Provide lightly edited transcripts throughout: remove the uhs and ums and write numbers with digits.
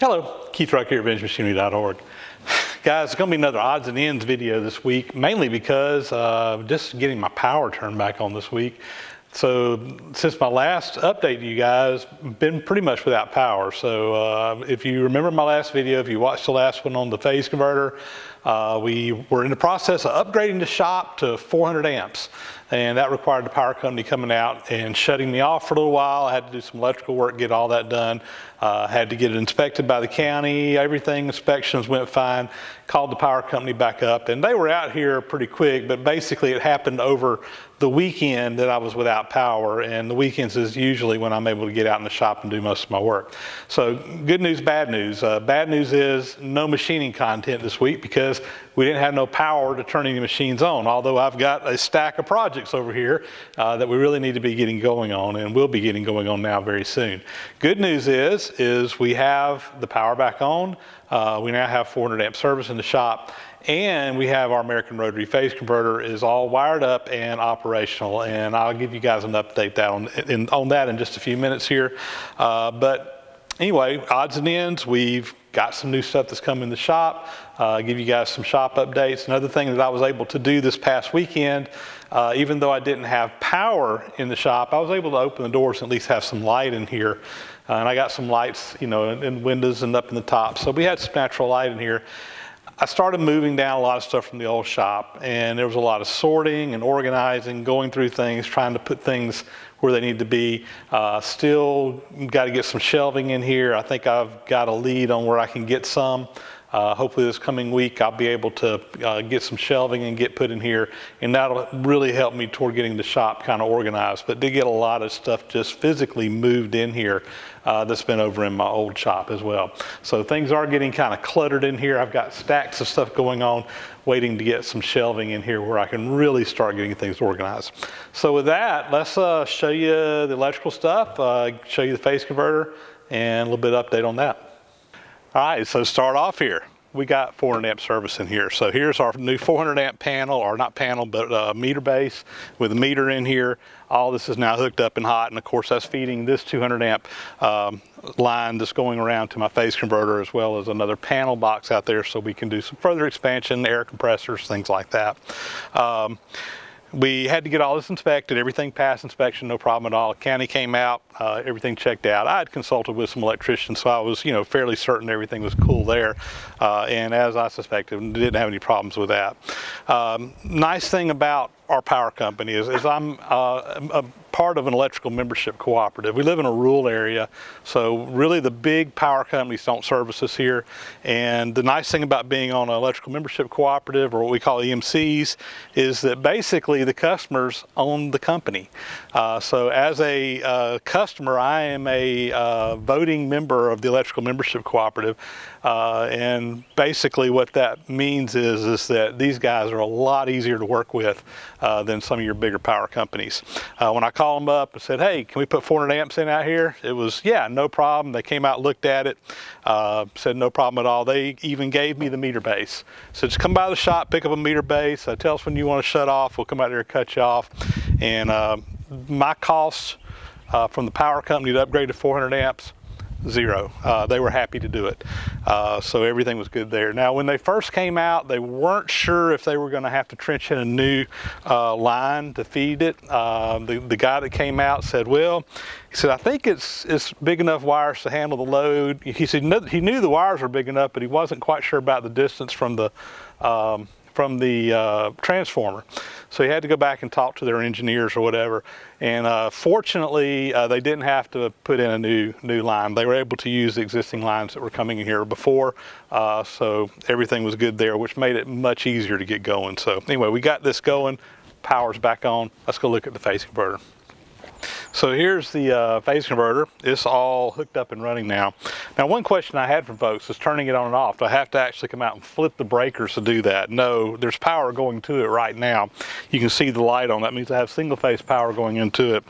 Hello, Keith Rucker here at VintageMachinery.org. Guys, it's going to be another odds and ends video this week, mainly because just getting my power turned back on this week. So since my last update to you guys, been pretty much without power. So if you remember my last video, if you watched the last one on the phase converter, we were in the process of upgrading the shop to 400 amps. And that required the power company coming out and shutting me off for a little while. I had to do some electrical work, get all that done. Had to get it inspected by the county. Everything, inspections went fine. Called the power company back up, and they were out here pretty quick, but basically it happened over the weekend that I was without power, and the weekends is usually when I'm able to get out in the shop and do most of my work. So good news, bad news. Bad news is no machining content this week because we didn't have no power to turn any machines on, although I've got a stack of projects over here that we really need to be getting going on, and will be getting going on now very soon. Good news is we have the power back on. We now have 400 amp service in the shop, and we have our American Rotary phase converter is all wired up and operational, and I'll give you guys an update on that in just a few minutes here. But anyway, odds and ends, we've got some new stuff that's come in the shop. Give you guys some shop updates. Another thing that I was able to do this past weekend, even though I didn't have power in the shop, I was able to open the doors and at least have some light in here. And I got some lights, you know, in windows and up in the top. So we had some natural light in here. I started moving down a lot of stuff from the old shop, and there was a lot of sorting and organizing, going through things, trying to put things where they need to be. Still got to get some shelving in here. I think I've got a lead on where I can get some. Hopefully this coming week I'll be able to get some shelving and get put in here, and that'll really help me toward getting the shop kind of organized. But did get a lot of stuff just physically moved in here that's been over in my old shop as well. So things are getting kind of cluttered in here. I've got stacks of stuff going on, waiting to get some shelving in here where I can really start getting things organized. So with that, let's show you the electrical stuff, show you the phase converter, and a little bit of update on that. All right, so start off here. We got 400 amp service in here. So here's our new 400 amp panel, or not panel, but meter base with a meter in here. All this is now hooked up and hot, and of course that's feeding this 200 amp line that's going around to my phase converter, as well as another panel box out there so we can do some further expansion, air compressors, things like that. We had to get all this inspected. Everything passed inspection, no problem at all. County came out, everything checked out. I had consulted with some electricians, so I was, fairly certain everything was cool there. And as I suspected, didn't have any problems with that. Nice thing about our power company is I'm a part of an electrical membership cooperative. We live in a rural area, so really the big power companies don't service us here. And the nice thing about being on an electrical membership cooperative, or what we call EMCs, is that basically the customers own the company. So as a customer, I am a voting member of the electrical membership cooperative. And basically what that means is that these guys are a lot easier to work with than some of your bigger power companies. When I called them up and said, hey, can we put 400 amps in out here? It was, yeah, no problem. They came out, looked at it, said no problem at all. They even gave me the meter base. So just come by the shop, pick up a meter base, tell us when you want to shut off. We'll come out there and cut you off. And my costs from the power company to upgrade to 400 amps, zero. They were happy to do it. So everything was good there. Now, when they first came out, they weren't sure if they were going to have to trench in a new line to feed it. The guy that came out said, well, he said, I think it's big enough wires to handle the load. He said he knew the wires were big enough, but he wasn't quite sure about the distance from the transformer. So he had to go back and talk to their engineers or whatever. And fortunately, they didn't have to put in a new line. They were able to use the existing lines that were coming in here before. So everything was good there, which made it much easier to get going. So anyway, we got this going. Power's back on. Let's go look at the phase converter. So here's the phase converter. It's all hooked up and running now. Now, one question I had from folks is turning it on and off. Do I have to actually come out and flip the breakers to do that? No, there's power going to it right now. You can see the light on. That means I have single phase power going into it.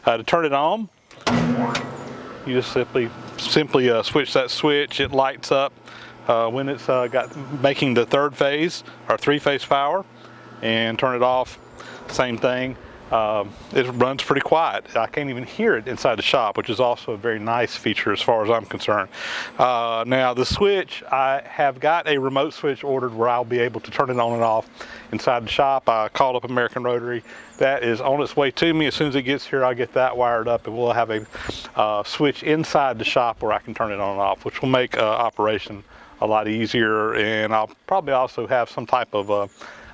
To turn it on, you just simply switch that switch. It lights up when it's making the third phase or three phase power, and turn it off, same thing. it runs pretty quiet. I can't even hear it inside the shop, which is also a very nice feature as far as I'm concerned. Now the switch, I have got a remote switch ordered where I'll be able to turn it on and off inside the shop. I called up American Rotary. That is on its way to me. As soon as it gets here, I'll get that wired up, and we'll have a switch inside the shop where I can turn it on and off, which will make operation a lot easier. And I'll probably also have some type of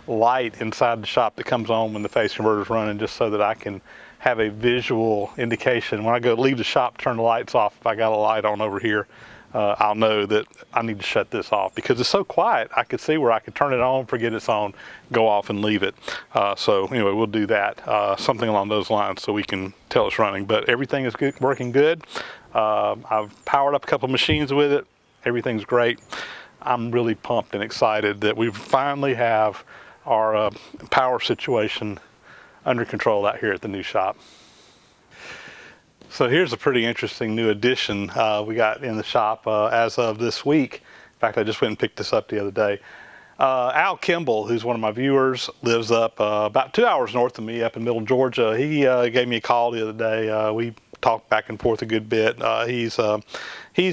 light inside the shop that comes on when the phase converter is running, just so that I can have a visual indication. When I go leave the shop, turn the lights off, if I got a light on over here, I'll know that I need to shut this off, because it's so quiet. I could see where I could turn it on, forget it's on, go off and leave it. So anyway, we'll do that, something along those lines, so we can tell it's running. But everything is good, working good. I've powered up a couple machines with it. Everything's great. I'm really pumped and excited that we finally have our power situation under control out here at the new shop. So here's a pretty interesting new addition we got in the shop as of this week. In fact, I just went and picked this up the other day. Al Kimball, who's one of my viewers, lives up about 2 hours north of me up in Middle Georgia. He gave me a call the other day. We talked back and forth a good bit. He's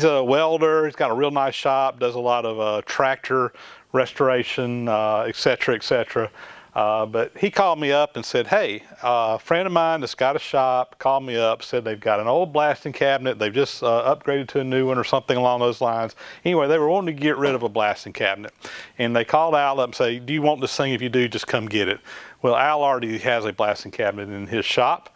a welder. He's got a real nice shop, does a lot of tractor restoration, et cetera, et cetera. But he called me up and said, hey, a friend of mine that's got a shop called me up, said they've got an old blasting cabinet. They've just upgraded to a new one or something along those lines. Anyway, they were wanting to get rid of a blasting cabinet. And they called Al up and said, do you want this thing? If you do, just come get it. Well, Al already has a blasting cabinet in his shop.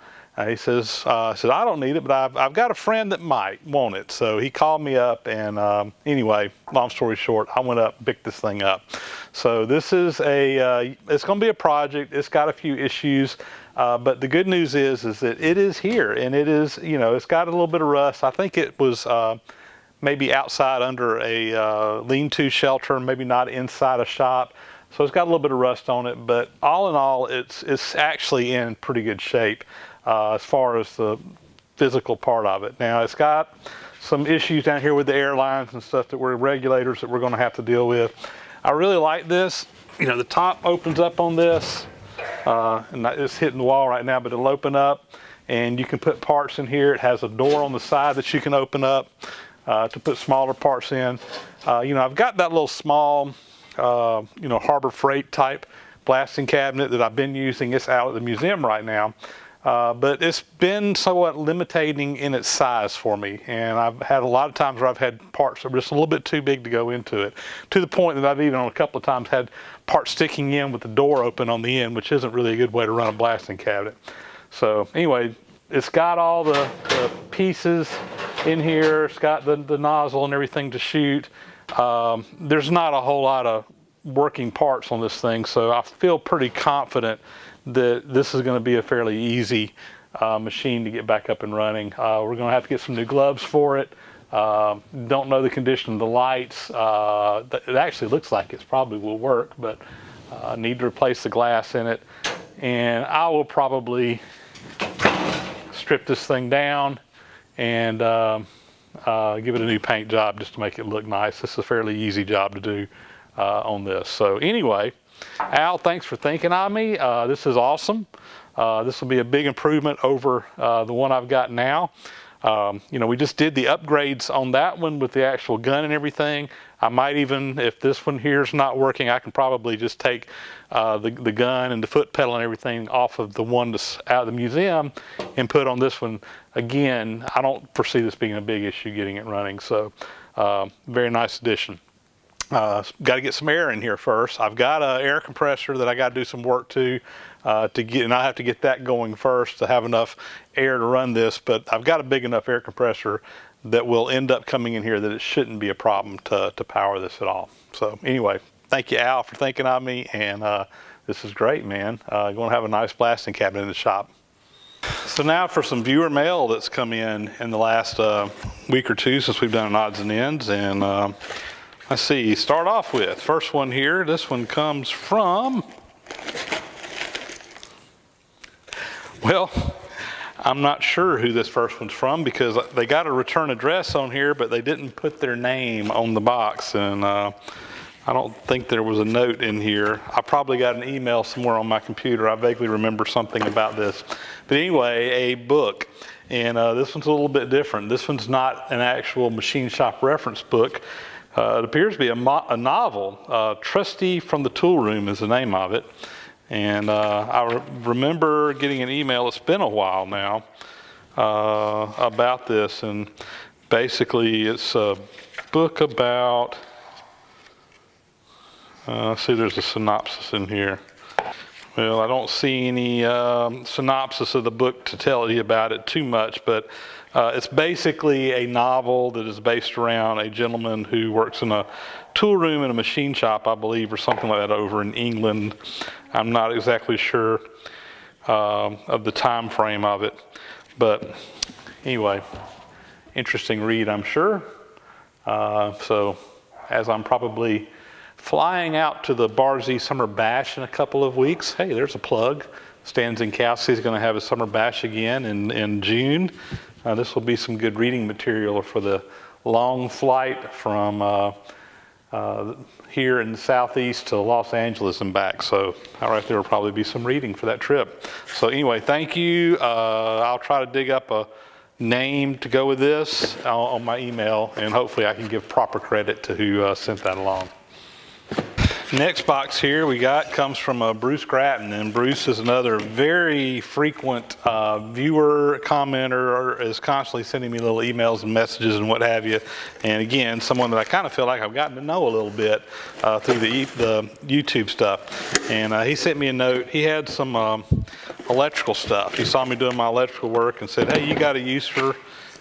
He says, I don't need it, but I've got a friend that might want it. So he called me up, and anyway, long story short, I went up and picked this thing up. So this is it's going to be a project. It's got a few issues, but the good news is that it is here, and it is, it's got a little bit of rust. I think it was maybe outside under a lean-to shelter, maybe not inside a shop. So it's got a little bit of rust on it, but all in all, it's actually in pretty good shape. As far as the physical part of it. Now, it's got some issues down here with the air lines and stuff that were regulators that we're going to have to deal with. I really like this. The top opens up on this, and it's hitting the wall right now, but it'll open up, and you can put parts in here. It has a door on the side that you can open up to put smaller parts in. I've got that little small, Harbor Freight type blasting cabinet that I've been using. It's out at the museum right now. But it's been somewhat limiting in its size for me, and I've had a lot of times where I've had parts that were just a little bit too big to go into it, to the point that I've even on a couple of times had parts sticking in with the door open on the end, which isn't really a good way to run a blasting cabinet. So anyway, it's got all the pieces in here. It's got the nozzle and everything to shoot. There's not a whole lot of working parts on this thing, so I feel pretty confident that this is going to be a fairly easy machine to get back up and running. We're going to have to get some new gloves for it. Don't know the condition of the lights. It actually looks like it probably will work, but need to replace the glass in it. And I will probably strip this thing down and give it a new paint job just to make it look nice. This is a fairly easy job to do on this. So anyway, Al, thanks for thinking of me. This is awesome. This will be a big improvement over the one I've got now. We just did the upgrades on that one with the actual gun and everything. I might even, if this one here is not working, I can probably just take the gun and the foot pedal and everything off of the one that's out of the museum and put on this one. Again, I don't foresee this being a big issue getting it running. So very nice addition. Got to get some air in here first. I've got an air compressor that I got to do some work to get, and I have to get that going first to have enough air to run this. But I've got a big enough air compressor that will end up coming in here that it shouldn't be a problem to power this at all. So anyway, thank you, Al, for thinking of me, and this is great, man. Going to have a nice blasting cabinet in the shop. So now for some viewer mail that's come in the last week or two since we've done odds and ends, and let's see, start off with, first one here, this one comes from, well, I'm not sure who this first one's from because they got a return address on here, but they didn't put their name on the box, and I don't think there was a note in here. I probably got an email somewhere on my computer. I vaguely remember something about this. But anyway, a book. And this one's a little bit different. This one's not an actual machine shop reference book. It appears to be a novel. Trustee from the Tool Room is the name of it. And I remember getting an email, it's been a while now, about this. And basically it's a book about, see, there's a synopsis in here. Well, I don't see any synopsis of the book to tell you about it too much, but it's basically a novel that is based around a gentleman who works in a tool room in a machine shop, I believe, or something like that over in England. I'm not exactly sure of the time frame of it, but anyway, interesting read, I'm sure. So as I'm probably flying out to the Barzy Summer Bash in a couple of weeks. Hey, there's a plug. Stan Zinkowski is going to have a Summer Bash again in June. This will be some good reading material for the long flight from here in the southeast to Los Angeles and back. So right there will probably be some reading for that trip. So anyway, thank you. I'll try to dig up a name to go with this on my email, and hopefully I can give proper credit to who sent that along. Next box here we got comes from Bruce Gratton, and Bruce is another very frequent viewer, commenter, is constantly sending me little emails and messages and what have you. And again, someone that I kind of feel like I've gotten to know a little bit through the YouTube stuff. And he sent me a note. He had some electrical stuff. He saw me doing my electrical work and said, hey, you got a use for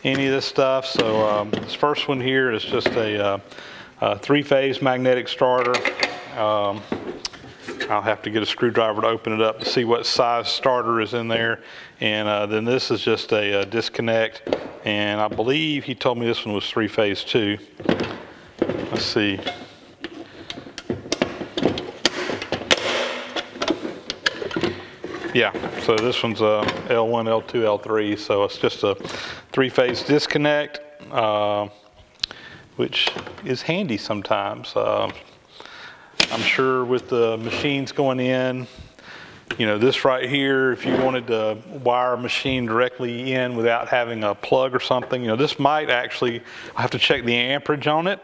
any of this stuff? So this first one here is just a three-phase magnetic starter. I'll have to get a screwdriver to open it up to see what size starter is in there. And then this is just a disconnect. And I believe he told me this one was three-phase too. Let's see. Yeah, so this one's a L1, L2, L3. So it's just a three-phase disconnect, which is handy sometimes. I'm sure with the machines going in, you know, this right here, if you wanted to wire a machine directly in without having a plug or something, you know, this might actually, I have to check the amperage on it.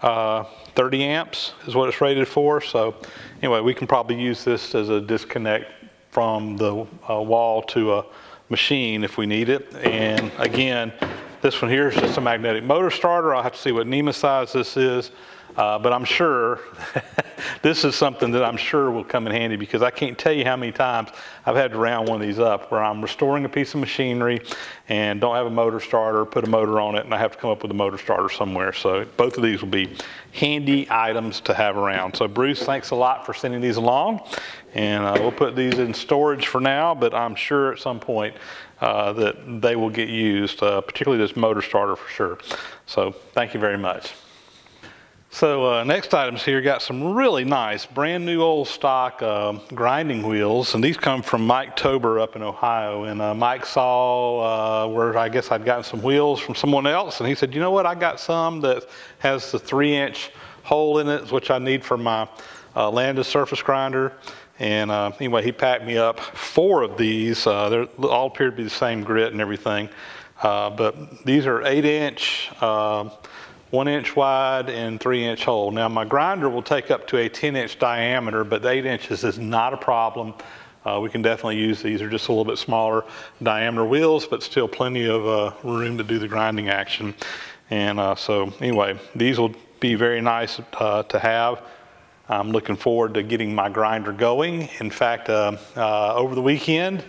30 amps is what it's rated for. So anyway, we can probably use this as a disconnect from the wall to a machine if we need it. And again, this one here is just a magnetic motor starter. I'll have to see what NEMA size this is. But I'm sure this is something that I'm sure will come in handy, because I can't tell you how many times I've had to round one of these up where I'm restoring a piece of machinery and don't have a motor starter, put a motor on it, and I have to come up with a motor starter somewhere. So both of these will be handy items to have around. So Bruce, thanks a lot for sending these along. And we'll put these in storage for now, but I'm sure at some point that they will get used, particularly this motor starter for sure. So thank you very much. So next items here, got some really nice brand new old stock grinding wheels, and these come from Mike Tober up in Ohio. And Mike saw where I guess I'd gotten some wheels from someone else, and he said, you know what, I got some that has the 3-inch hole in it, which I need for my Landis surface grinder. And anyway, he packed me up 4 of these. They all appear to be the same grit and everything, but these are 8-inch. 1-inch wide and 3-inch hole. Now my grinder will take up to a 10-inch diameter, but the 8 inches is not a problem. We can definitely use these. They're just a little bit smaller diameter wheels, but still plenty of room to do the grinding action. And so anyway, these will be very nice to have. I'm looking forward to getting my grinder going. In fact, over the weekend,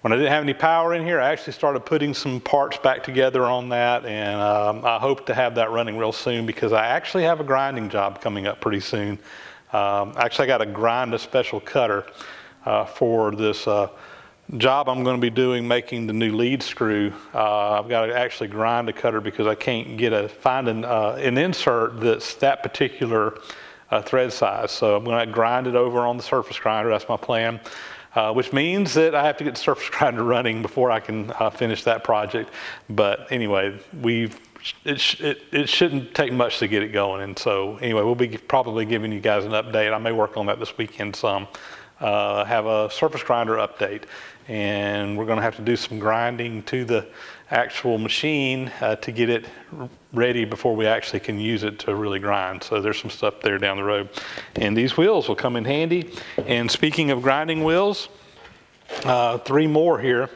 when I didn't have any power in here, I actually started putting some parts back together on that, and I hope to have that running real soon, because I actually have a grinding job coming up pretty soon. Actually, I got to grind a special cutter for this job I'm going to be doing, making the new lead screw. I've got to actually grind a cutter because I can't find an insert that's that particular thread size. So I'm going to grind it over on the surface grinder. That's my plan. Which means that I have to get the surface grinder running before I can finish that project. But anyway, we've it shouldn't take much to get it going. And so anyway, we'll be probably giving you guys an update. I may work on that this weekend some. Have a surface grinder update, and we're going to have to do some grinding to the actual machine to get it ready before we actually can use it to really grind. So there's some stuff there down the road, and these wheels will come in handy. And speaking of grinding wheels, 3 more here.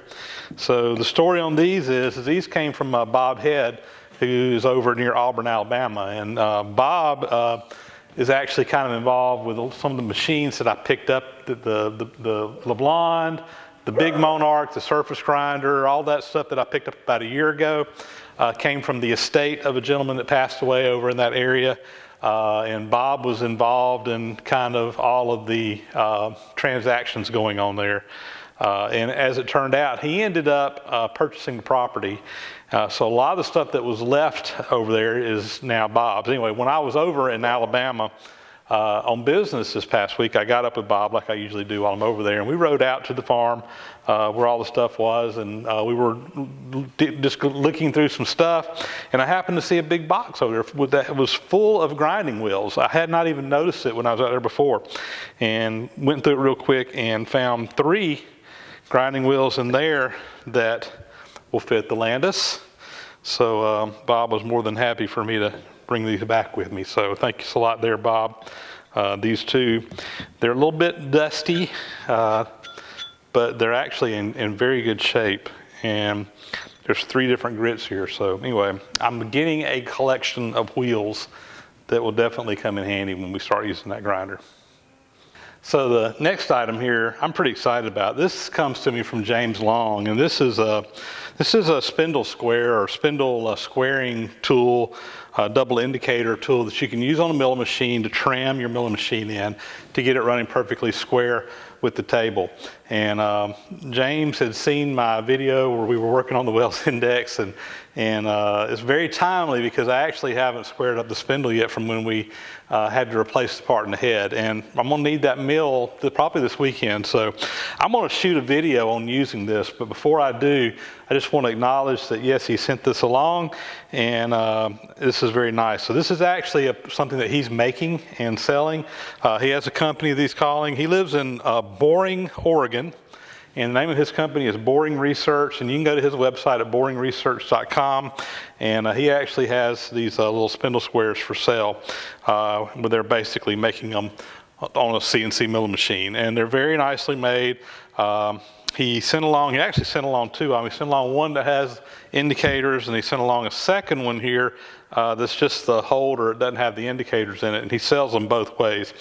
So the story on these is these came from Bob Head, who's over near Auburn, Alabama. And Bob is actually kind of involved with some of the machines that I picked up, the LeBlond, the Big Monarch, the surface grinder, all that stuff that I picked up about a year ago came from the estate of a gentleman that passed away over in that area. And Bob was involved in kind of all of the transactions going on there. And as it turned out, he ended up purchasing the property. So a lot of the stuff that was left over there is now Bob's. Anyway, when I was over in Alabama on business this past week, I got up with Bob like I usually do while I'm over there, and we rode out to the farm where all the stuff was, and we were just looking through some stuff, and I happened to see a big box over there that was full of grinding wheels. I had not even noticed it when I was out there before, and went through it real quick and found 3 grinding wheels in there that will fit the Landis. So Bob was more than happy for me to bring these back with me. So thank you a lot there, Bob. These 2, they're a little bit dusty, but they're actually in very good shape. And there's 3 different grits here. So anyway, I'm getting a collection of wheels that will definitely come in handy when we start using that grinder. So the next item here, I'm pretty excited about. This comes to me from James Long, and this is a spindle square or spindle squaring tool, double indicator tool that you can use on a milling machine to tram your milling machine in to get it running perfectly square with the table. And James had seen my video where we were working on the Wells Index, and it's very timely because I actually haven't squared up the spindle yet from when we had to replace the part in the head. And I'm going to need that mill probably this weekend. So I'm going to shoot a video on using this. But before I do, I just want to acknowledge that, yes, he sent this along, and this is very nice. So this is actually something that he's making and selling. He has a company that he's calling. He lives in Boring, Oregon. And the name of his company is Boring Research, and you can go to his website at boringresearch.com, and he actually has these little spindle squares for sale, where they're basically making them on a CNC milling machine, and they're very nicely made. He actually sent along 2. He sent along one that has indicators, and he sent along a second one here that's just the holder. It doesn't have the indicators in it, and he sells them both ways.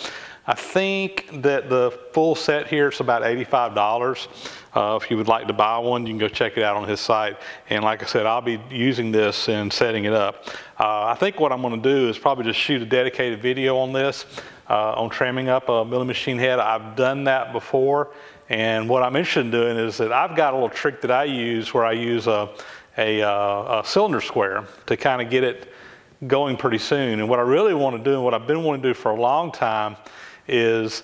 I think that the full set here is about $85. If you would like to buy one, you can go check it out on his site. And like I said, I'll be using this and setting it up. I think what I'm going to do is probably just shoot a dedicated video on this, on tramming up a milling machine head. I've done that before. And what I'm interested in doing is that I've got a little trick that I use where I use a cylinder square to kind of get it going pretty soon. And what I really want to do, and what I've been wanting to do for a long time, is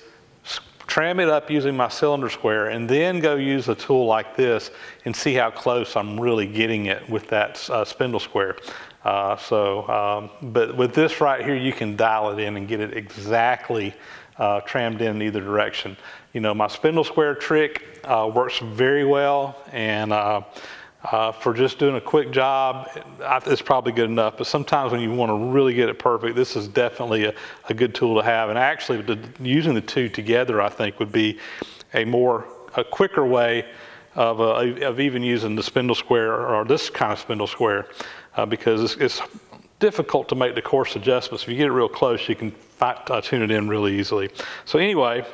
tram it up using my cylinder square and then go use a tool like this and see how close I'm really getting it with that spindle square. But with this right here, you can dial it in and get it exactly trammed in either direction. You know, my spindle square trick works very well, and for just doing a quick job, it's probably good enough. But sometimes when you want to really get it perfect, this is definitely a good tool to have. And actually, using the 2 together, I think, would be a quicker way of even using the spindle square or this kind of spindle square, because it's difficult to make the coarse adjustments. If you get it real close, you can tune it in really easily. So anyway,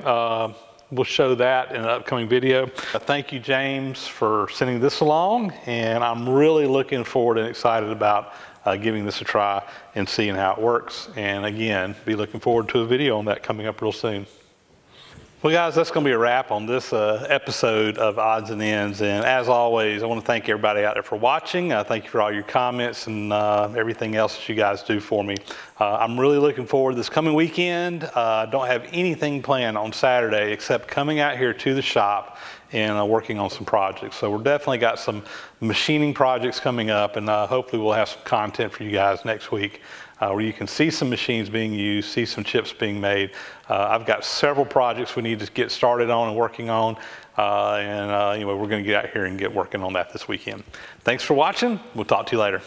we'll show that in an upcoming video. Thank you, James, for sending this along, and I'm really looking forward and excited about giving this a try and seeing how it works. And again, be looking forward to a video on that coming up real soon. Well, guys, that's going to be a wrap on this episode of Odds and Ends. And as always, I want to thank everybody out there for watching. Thank you for all your comments and everything else that you guys do for me. I'm really looking forward to this coming weekend. I don't have anything planned on Saturday except coming out here to the shop and working on some projects. So we're definitely got some machining projects coming up, and hopefully we'll have some content for you guys next week where you can see some machines being used, see some chips being made. I've got several projects we need to get started on and working on, anyway, we're going to get out here and get working on that this weekend. Thanks for watching. We'll talk to you later.